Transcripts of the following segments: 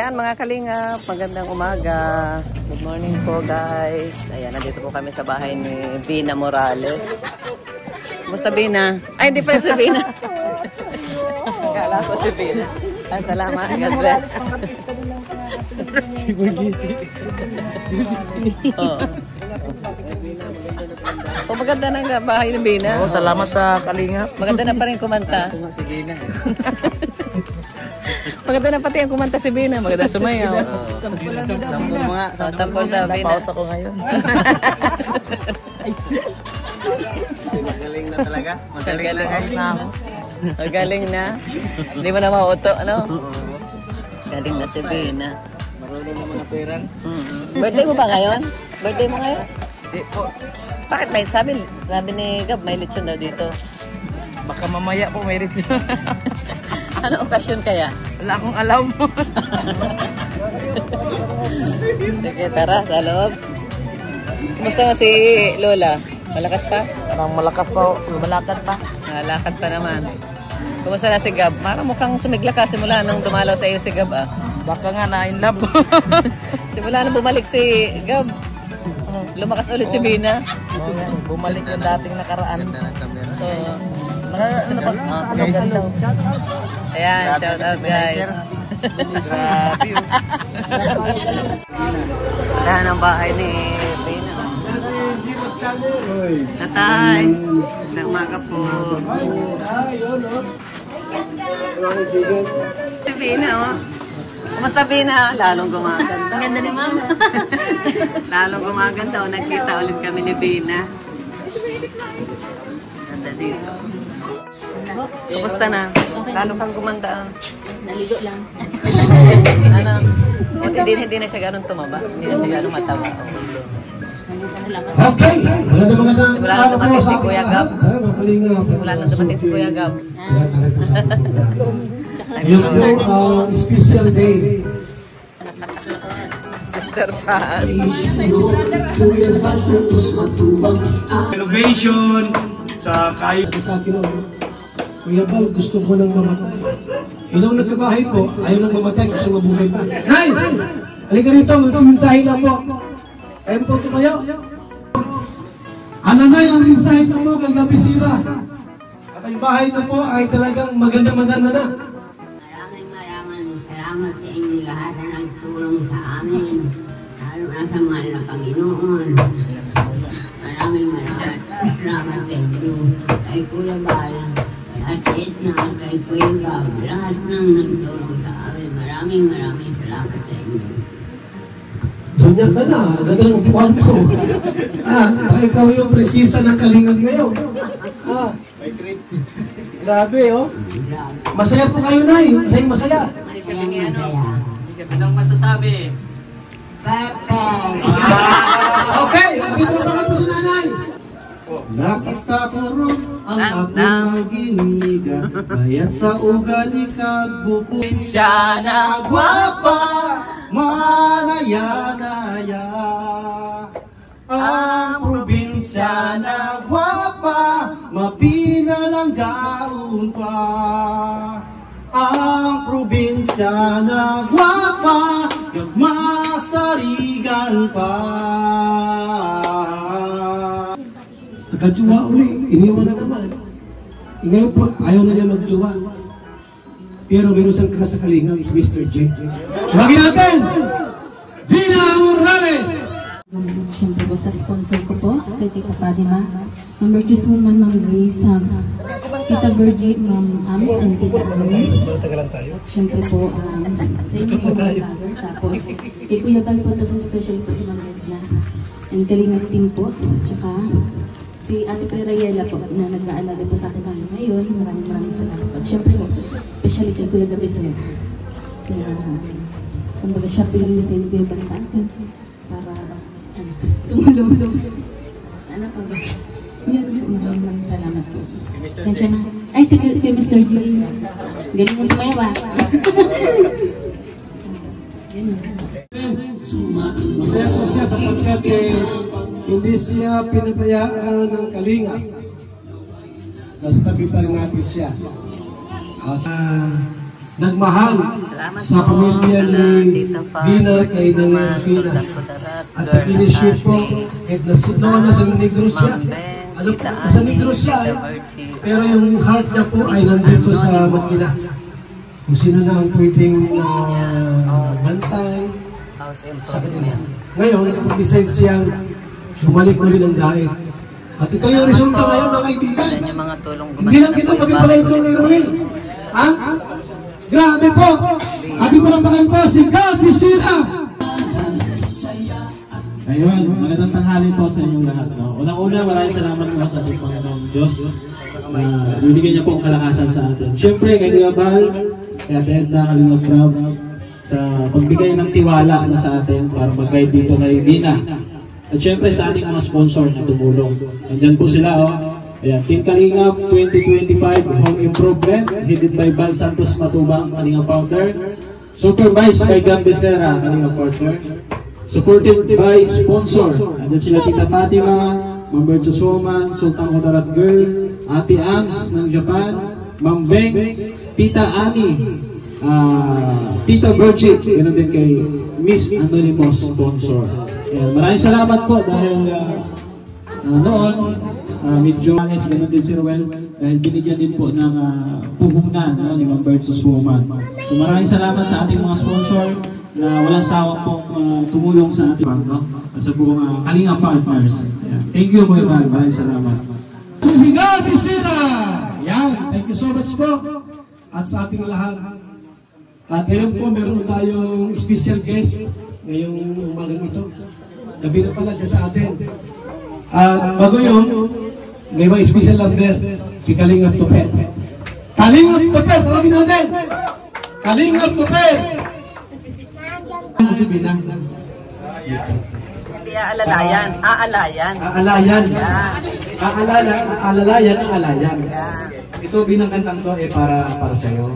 Ayan mga kalingap, magandang umaga. Good morning po guys. Ayan, nandito po kami sa bahay ni Bina Morales. Kumusta Bina? Ay, hindi pa si Bina. Akala ko si Bina. Ay, salamat. God bless. Oh, maganda ng bahay ni Bina. Oh, salamat sa kalingap. Maganda na pa rin kumanta. Si Bina. Maganda na pati ang kumanta si Bina. Maganda sumayaw. Sampol mga. Sampol daw, Bina. Napause ako ngayon. Magaling na talaga. Magaling na guys na ako. Magaling na. Hindi mo na mauto, ano? Galing na si Bina. Marunong na mga peran. Birthday mo ba ngayon? Birthday mo ngayon? Di po. Bakit may sabi ni Gab, may lechon daw dito. Baka mamaya po may rito. Ano okasyon kaya? Wala akong alam. Sige, tara, sa loob. Kumusta nga si Lola? Malakas pa? Parang malakas pa. Lumalakad pa. Malakad pa naman. Kumusta na si Gab? Parang mukhang sumigla ka simula nung dumalaw sa iyo si Gab, ah. Baka nga na-in love. Simula nung bumalik si Gab, lumakas ulit si Bina. Bumalik yung dating nakaraan. Ayan, shout out guys. Grabe. Ayan ang bahay ni Bina. Tatay, na umaga po. Si Bina, oh. Kumusta Bina? Lalong gumaganda. Ang ganda ni Mama. Lalong gumaganda. O, nagkita ulit kami ni Bina. Ganda dito. Kumusta na? Lalo kang gumanda. Naligo lang. Ano? Hindi na siya ganun tumaba. Hindi na siya ganun mataba. Okay. Simula nang dumating si Kuya Gab. Simula nang dumating si Kuya Gab. Yung special day. Sister Paz. Innovation sa kayo. Sa akin, Kuya Bal, gusto ko nang mamatay. Nung nagkabahay po, ayaw nang mamatay, gusto mabuhay pa. Nay! Halika rito, ito mensahe lang po. Ayaw po tumayo. Ano na yung mensahe na po kay Gabi Sira? At ang bahay na po ay talagang maganda-maganda na. Maraming salamat sa inyo lahat na nagtulong sa amin. Lalo na sa mahal na Panginoon. Maraming salamat sa inyo. Kay Kuya Bal, kay Ate Edna, kay Kuya Gab, lahat nang nagtulong sa amin. Maraming salamat sa inyo. Ganyan ka na, ganda ng upuan ko. Ikaw yung presisa ng kalingag ngayon. Grabe, oh. Masaya po kayo, Nay. Masaya. Ano siya bigyan, ano? Gabi lang masasabi. Okay, dito na ba po sa nanay? Nakita ko ron ang akong maginiga, bayat sa ugali kagbukod siya na gwapa, manaya-naya. Ang probinsya na gwapa, mapinalanggaon pa. Ang probinsya na gwapa, nagmasarigan pa. Nagkajuwa uli, iniwan na naman. Ngayon po, ayaw na niya magjuwa. Pero meron siyang kras sa kalingap, Mr. J. Tawagin natin! Bina Morales! Siyempre po sa sponsor ko po, kay Tita Padima, Ma'am Burgess Woman, Ma'am Grace, Tita Virgin, Ma'am Ams, and Tita Anne. Matagalan tayo. Siyempre po, sa inyo po mga vlogger. Tapos, Kuya Bal po to sa special po si Ma'am Edna. And Kalingap team po, tsaka si Ate Perayela po na nag-aalala po sa akin ngayon. Maraming salamat. Siyempre po, especially kay Kuya Gabi sa kumbaga siya pilang sa inyo Kuya Bal sa akin. Para tumulong. Ano pa ba? Yun, maraming salamat po. Sensya na. Ay, si Mr. G. Galing mo sumayaw ba? Masaya po siya sapagkat hindi siya pinabayaan ng kalingap. Nasa tabi pa rin natin siya. At nagmahal sa pamilya ni Bina kay Nanay Bina. At nag-initiate po, kahit noon nasa Negros siya, nasa Negros siya, pero yung heart niya po ay nandito sa Manila. Kung sino na ang pwedeng magbantay sa kanila. Ngayon, nakapag-decide siyang bumalik muli ng daig. At ito yung resulta ngayon, mga kaibigan. Hindi lang kita maging pala ito kay Ruel. Ha? Grabe po! Abi ko lang bakain po si Gabi Sira! Ayun, magandang tanghali po sa inyong lahat. No? Unang-una, maraming salamat po sa ating Panginoong Diyos. Bibigyan niya po ang kalakasan sa atin. Siyempre, kay Kuya Bal, kay Ate Edna, Kalingap Rob, sa pagbigay ng tiwala na sa atin para mag-guide dito kay Bina. At siyempre sa ating mga sponsor na tumulong. Andyan po sila, oh. Ayan, Team Kalingap 2025 Home Improvement, headed by Val Santos Matubang, Kalingap Founder. Supervised by Gab Becerra, Kalingap Partner. Supported by sponsor. Andyan sila Tita Fatima, Ma'am Bertus Woman, Sultan Kotarat Girl, Ate Ams ng Japan, Ma'am Beng, Tita Ani, Tita Virgin, ganoon din kay Miss Anonymous sponsor. Ayan, maraming salamat po dahil noon, medyo honest, ganoon din si Ruel, dahil binigyan din po ng puhunan ni Ma'am Bertus Woman. So maraming salamat sa ating mga sponsor na walang sawang pong tumulong sa ating bangko sa buong Kalingap Partners. Ayan. Thank you, Kuya Bal. Maraming salamat. Si Gabi Sira! Yan, thank you so much po. At sa ating lahat. At ngayon po, meron tayong special guest ngayong umagang ito. Gabi na pala dyan sa atin. At bago yun, may mga special number, si Kalingap Tuper. Kalingap Tuper, tawagin natin! Kalingap Tuper! Si Bina. Hindi aalalayan. Aalayan. Aalayan. Yeah. Aalalayan. Yeah. Ito binang kantang to para sa'yo.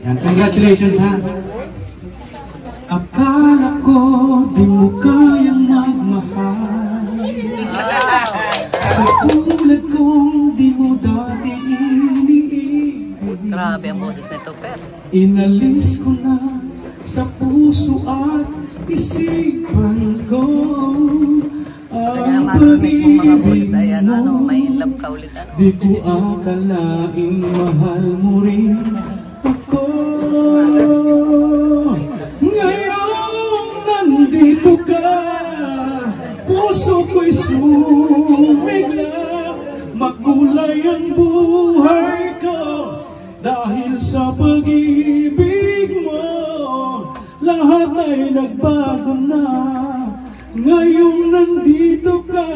Yan, congratulations ha. Akala ko di mo kayang magmahal. Sa tulad kong di mo dati iniibig. Grabe ang boses nito, pero. Inalis ko na sa puso at isipan ko ang pag-ibig mo. May love ka ulit. Di ko akalaing mahal mo rin ako. Ngayong nandito ka, puso ko'y sumigla. Makulay ang buhay ko dahil sa pag-ibig mo. Lahat ay nagbago na. Ngayong nandito ka,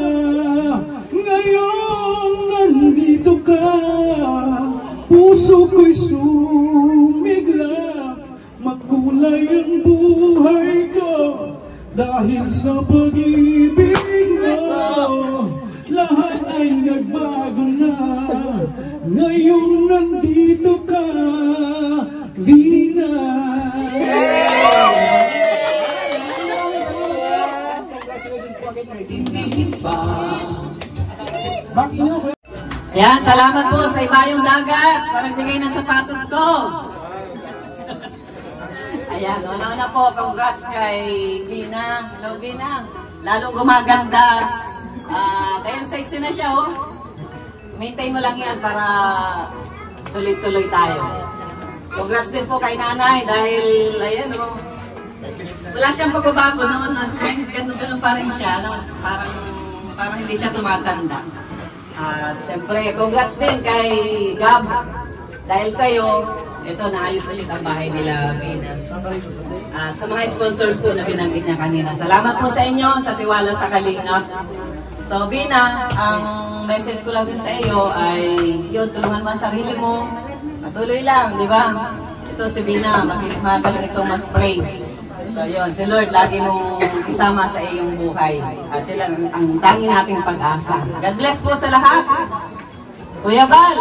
ngayong nandito ka, puso ko'y sumigla. Makulay ang buhay ko dahil sa pag-ibig mo. Lahat ay nagbago na. Ngayong nandito ka, Bina. Yan, salamat po sa Ibayong Dagat sa nagbigay ng sapatos ko. Ayan, una-una po, congrats kay Bina. Hello, Bina. Lalong gumaganda. Kaya sexy na siya, oh. Maintain mo lang yan para tuloy-tuloy tayo. Congrats din po kay nanay dahil, ayan, oh. Wala siyang pagbabago noon. Ganun pa rin siya. No? Parang hindi siya tumatanda. At siyempre, congrats din kay Gab. Dahil sa'yo, ito, naayos ulit ang bahay nila, Bina. At sa mga sponsors po na binanggit niya kanina. Salamat po sa inyo sa tiwala sa Kalingap. So, Bina, ang message ko lang din sa iyo ay yun, tulungan mo ang sarili mo. Patuloy lang, di ba? Ito si Bina, magaling itong mag-pray. So yun, si Lord lagi mong isama sa iyong buhay. At sila ang tangi nating pag-asa. God bless po sa lahat. Kuya Bal!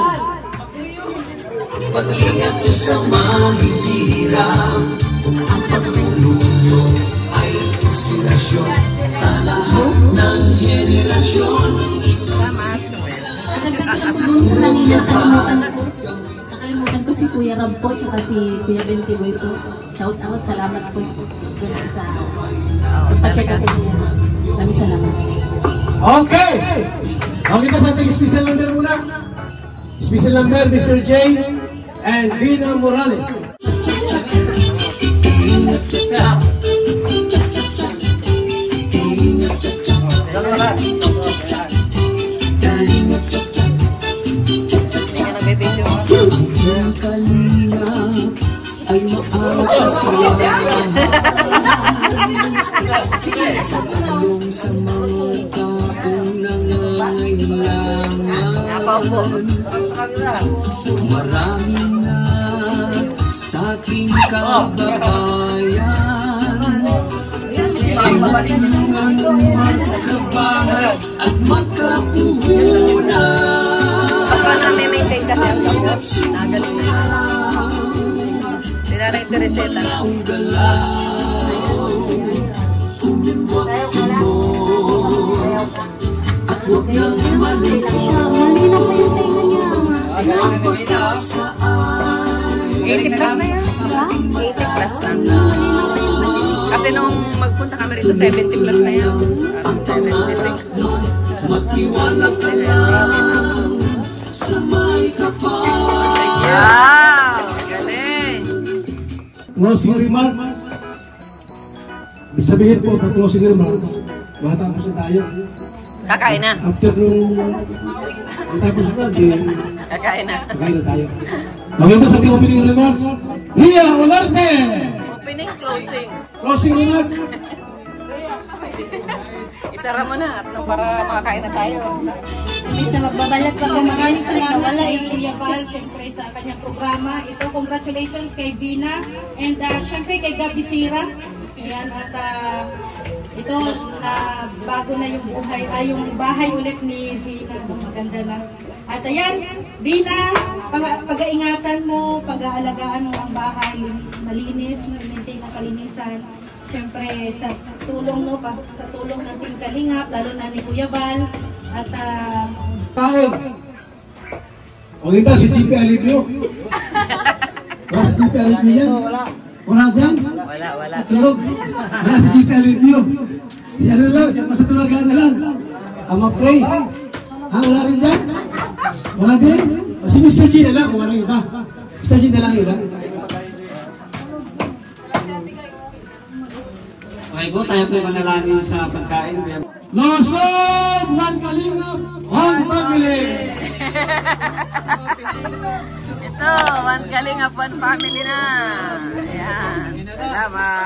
Pag-ingat mo sa mahihirap, ang pagtulong mo ay inspirasyon sa lahat ng henerasyon. Nadagdag ko lang po doon sa kanina, nakalimutan ko po si Kuya Rab po, tsaka si Kuya Bentiboy po. Shout out, salamat po sa pagpa-check up po niya. Maraming salamat. Okay! Okay ka sa ating special number muna. Special number, Mr. J and Dina Morales. Ang kalinga ay maakasyahan tulong sa mga taong nangangailangan. Marami na sa ating kababayan ay matulungan magkabangat at magkapuhunan. Basta na-maintain kasi ang gamot. Nagaling na yun. Sinara yung reseta na. At huwag nang malinaw. 80 plus na yan. 80 plus na. Kasi nung magpunta kami rito, 70 plus na yan. 76. Magtiwala ka lang sa may kapal. Wow! Galing! Closing remarks. Ibig sabihin po, pag closing remarks, matapos na tayo. Kakain na. After nung matapos na, Kakain na. kakain na tayo. Okay ba sa ating opening remarks? Ria Olarte! Opening, closing. Closing remarks. Isara mo na at para makakain na tayo. Imbis na magbabalat pa kung maraming salamat kay Kuya Val, syempre sa kanyang programa. Ito, congratulations kay Vina and syempre kay Gabi Sira. Ayan, at ito, bago na yung buhay, yung bahay ulit ni Vina. Maganda na. At ayan, Vina, pag-aingatan mo, pag-aalagaan mo ang bahay, malinis, maintain ang kalinisan. Siyempre, sa tulong, no, sa tulong ng Team Kalingap, lalo na ni Kuya Val, at Kain! O kita si GP Alibio. Wala si GP Alibio yan? Wala dyan? Wala. Tulog. Wala si GP Alibio. Si ano lang, si masatulagaan na lang. Pray. Wala rin dyan? Wala din? O si Mr. G na lang, kung walang iba. Mr. G na lang iba. Okay po, tayo po manalangin sa pagkain. Losod! One Kalingap! One Family! Ito, One Kalingap, One Family na. Ayan. Salamat.